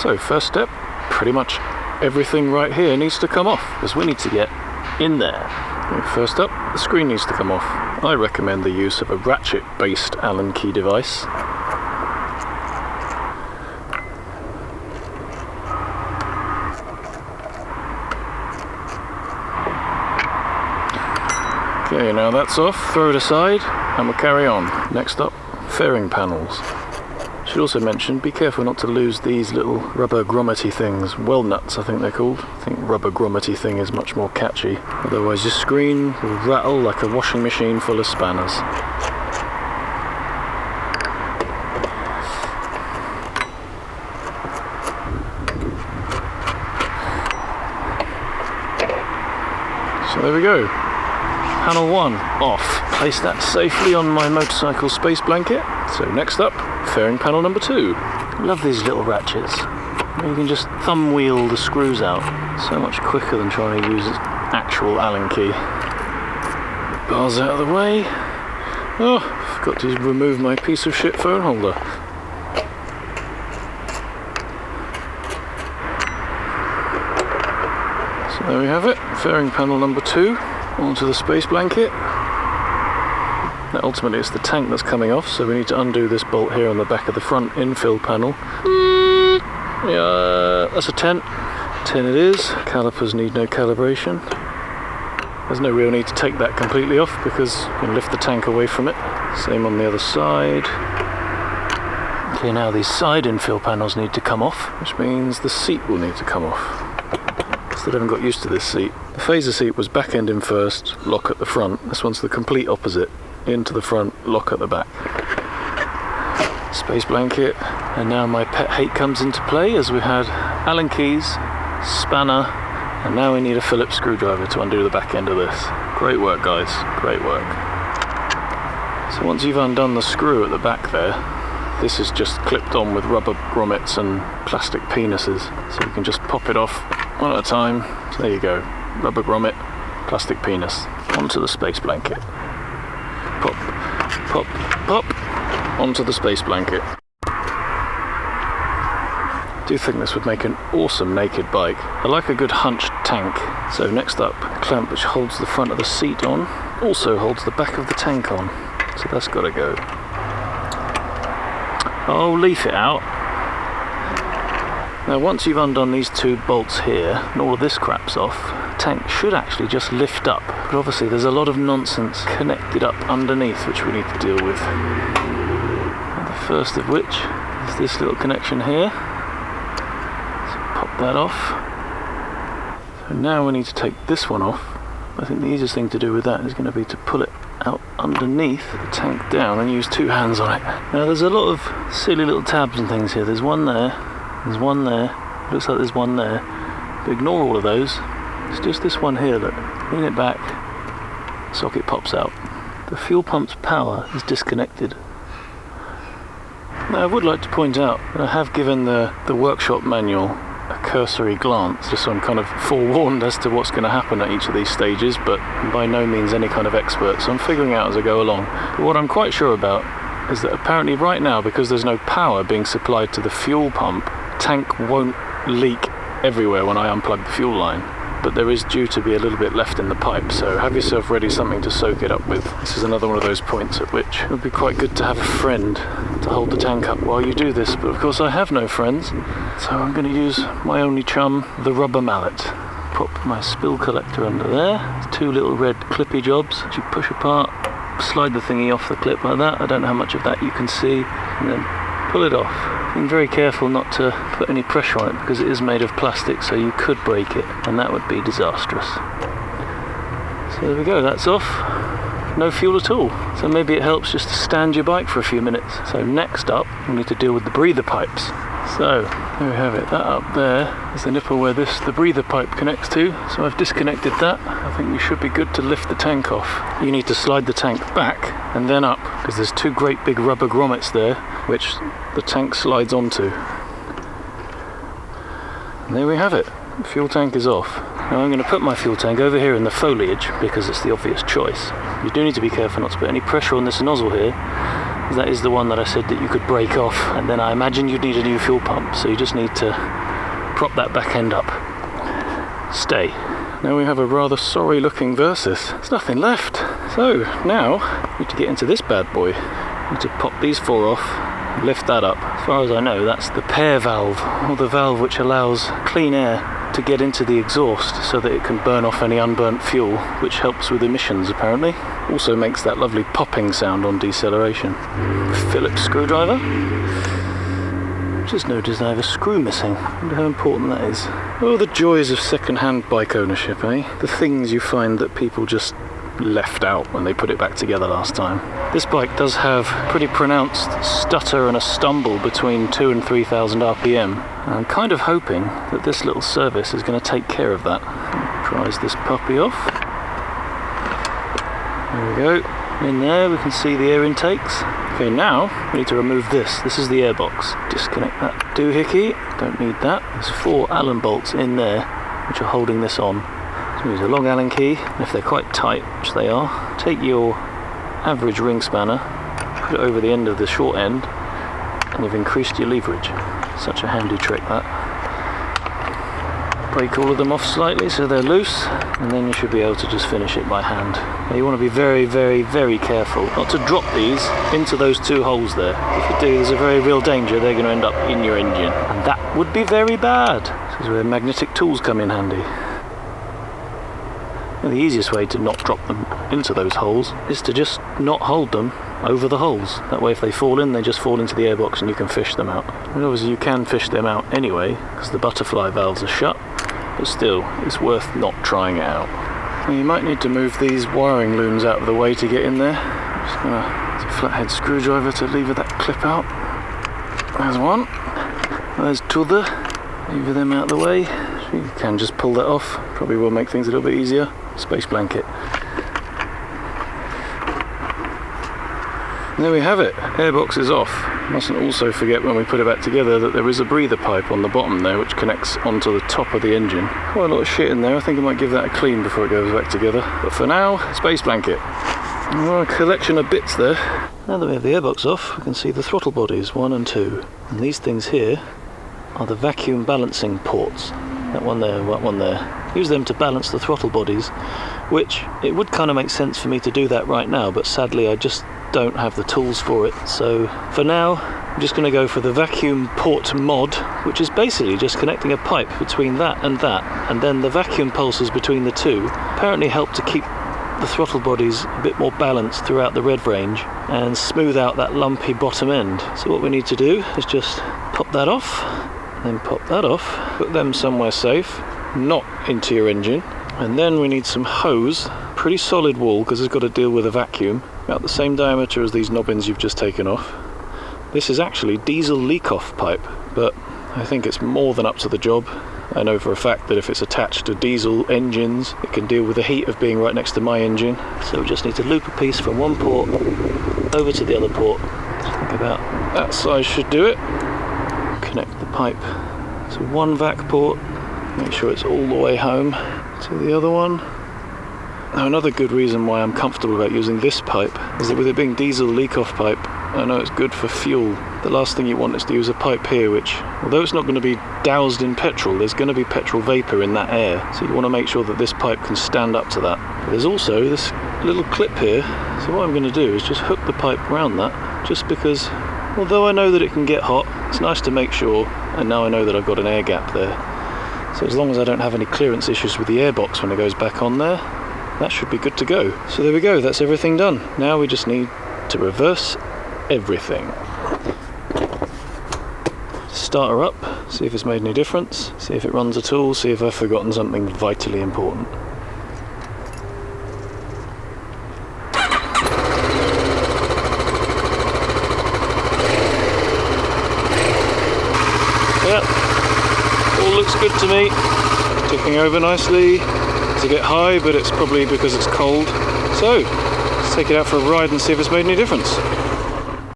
So first step, pretty much everything right here needs to come off because we need to get in there. First up, the screen needs to come off. I recommend the use of a ratchet-based Allen key device. Okay, now that's off, throw it aside, and we'll carry on. Next up, fairing panels. Should also mention, be careful not to lose these little rubber grommety things. Well nuts, I think they're called. I think rubber grommety thing is much more catchy. Otherwise your screen will rattle like a washing machine full of spanners. So there we go. Panel 1 off. Place that safely on my motorcycle space blanket. So next up, fairing panel number 2. Love these little ratchets. You can just thumb wheel the screws out. So much quicker than trying to use an actual Allen key. Bars out of the way. Oh, forgot to remove my piece of shit phone holder. So there we have it, fairing panel number 2 onto the space blanket. Now ultimately it's the tank that's coming off, so we need to undo this bolt here on the back of the front infill panel. Yeah, that's a 10. 10 it is. Calipers need no calibration. There's no real need to take that completely off because you can lift the tank away from it. Same on the other side. Okay, now these side infill panels need to come off, which means the seat will need to come off. Still haven't got used to this seat. The phaser seat was back end in first, lock at the front. This one's the complete opposite. Into the front, lock at the back. Space blanket, and now my pet hate comes into play as we had Allen keys, spanner, and now we need a Phillips screwdriver to undo the back end of this. Great work, guys, great work. So once you've undone the screw at the back there, this is just clipped on with rubber grommets and plastic penises. So you can just pop it off one at a time. So there you go, rubber grommet, plastic penis, onto the space blanket. Pop, pop, pop, onto the space blanket. I do think this would make an awesome naked bike. I like a good hunched tank. So next up, a clamp which holds the front of the seat on, also holds the back of the tank on. So that's got to go. Oh, leaf it out. Now once you've undone these 2 bolts here, and all of this crap's off, the tank should actually just lift up. But obviously there's a lot of nonsense connected up underneath which we need to deal with. And the first of which is this little connection here. So pop that off. So now we need to take this one off. I think the easiest thing to do with that is going to be to pull it out underneath the tank down and use 2 hands on it. Now there's a lot of silly little tabs and things here. There's one there, there's one there, looks like there's one there. But ignore all of those. It's just this one here, look. Lean it back, socket pops out. The fuel pump's power is disconnected. Now I would like to point out that I have given the workshop manual a cursory glance, just so I'm kind of forewarned as to what's going to happen at each of these stages, but I'm by no means any kind of expert, so I'm figuring out as I go along. But what I'm quite sure about is that apparently right now, because there's no power being supplied to the fuel pump, tank won't leak everywhere when I unplug the fuel line. But there is due to be a little bit left in the pipe, so have yourself ready something to soak it up with. This is another one of those points at which it would be quite good to have a friend to hold the tank up while you do this, but of course I have no friends, so I'm going to use my only chum, the rubber mallet. Pop my spill collector under there, 2 little red clippy jobs which you push apart, slide the thingy off the clip like that. I don't know how much of that you can see, and then pull it off. Being very careful not to put any pressure on it because it is made of plastic, so you could break it and that would be disastrous. So there we go, that's off. No fuel at all. So maybe it helps just to stand your bike for a few minutes. So next up, we need to deal with the breather pipes. So there we have it. That up there is the nipple where the breather pipe connects to. So I've disconnected that. I think you should be good to lift the tank off. You need to slide the tank back and then up because there's 2 great big rubber grommets there which the tank slides onto. And there we have it. The fuel tank is off. Now I'm going to put my fuel tank over here in the foliage because it's the obvious choice. You do need to be careful not to put any pressure on this nozzle here That is the one that I said that you could break off, and then I imagine you'd need a new fuel pump, so you just need to prop that back end up. Stay. Now we have a rather sorry looking Versys. There's nothing left. So now we need to get into this bad boy. We need to pop these four off, lift that up. As far as I know, that's the pair valve, or the valve which allows clean air to get into the exhaust so that it can burn off any unburnt fuel, which helps with emissions apparently. Also makes that lovely popping sound on deceleration. Phillips screwdriver. Just noticed I have a screw missing. I wonder how important that is. Oh, the joys of second-hand bike ownership, eh? The things you find that people just left out when they put it back together last time. This bike does have pretty pronounced stutter and a stumble between 2,000 and 3,000 RPM. I'm kind of hoping that this little service is going to take care of that. Prise this puppy off. There we go. In there we can see the air intakes. Okay, now we need to remove this. This is the airbox. Disconnect that doohickey. Don't need that. There's 4 Allen bolts in there which are holding this on. So use a long Allen key, and if they're quite tight, which they are, take your average ring spanner, put it over the end of the short end, and you've increased your leverage. Such a handy trick, that. Break all of them off slightly so they're loose, and then you should be able to just finish it by hand. Now you want to be very, very, very careful not to drop these into those 2 holes there. If you do, there's a very real danger they're going to end up in your engine, and that would be very bad. This is where magnetic tools come in handy. And the easiest way to not drop them into those holes is to just not hold them over the holes. That way if they fall in, they just fall into the airbox and you can fish them out. And obviously you can fish them out anyway, because the butterfly valves are shut, but still, it's worth not trying it out. Now you might need to move these wiring looms out of the way to get in there. I'm just going to use a flathead screwdriver to lever that clip out. There's one. There's t'other. Lever them out of the way. You can just pull that off. Probably will make things a little bit easier. Space blanket. And there we have it. Airbox is off. Mustn't also forget when we put it back together that there is a breather pipe on the bottom there which connects onto the top of the engine. Quite a lot of shit in there. I think I might give that a clean before it goes back together. But for now, space blanket. A collection of bits there. Now that we have the airbox off, we can see the throttle bodies 1 and 2. And these things here are the vacuum balancing ports. That one there, that one there. Use them to balance the throttle bodies, which it would kind of make sense for me to do that right now, but sadly I just don't have the tools for it. So for now, I'm just going to go for the Vac Port MOD, which is basically just connecting a pipe between that, and then the vacuum pulses between the two apparently help to keep the throttle bodies a bit more balanced throughout the rev range and smooth out that lumpy bottom end. So what we need to do is just pop that off, then pop that off, put them somewhere safe, not into your engine, and then we need some hose, pretty solid wool because it's got to deal with a vacuum, about the same diameter as these knobbins you've just taken off. This is actually diesel leak-off pipe, but I think it's more than up to the job. I know for a fact that if it's attached to diesel engines, it can deal with the heat of being right next to my engine. So we just need to loop a piece from one port over to the other port. I think about that size should do it. Connect the pipe to one vac port, make sure it's all the way home to the other one. Now another good reason why I'm comfortable about using this pipe is that with it being diesel leak-off pipe, I know it's good for fuel. The last thing you want is to use a pipe here which, although it's not going to be doused in petrol, there's going to be petrol vapour in that air, so you want to make sure that this pipe can stand up to that. But there's also this little clip here, so what I'm going to do is just hook the pipe around that, just because although I know that it can get hot, it's nice to make sure, and now I know that I've got an air gap there. So as long as I don't have any clearance issues with the airbox when it goes back on there, that should be good to go. So there we go, that's everything done. Now we just need to reverse everything. Start her up, see if it's made any difference, see if it runs at all, see if I've forgotten something vitally important. Yeah, all looks good to me. Ticking over nicely. It's a bit high, but it's probably because it's cold. So, let's take it out for a ride and see if it's made any difference.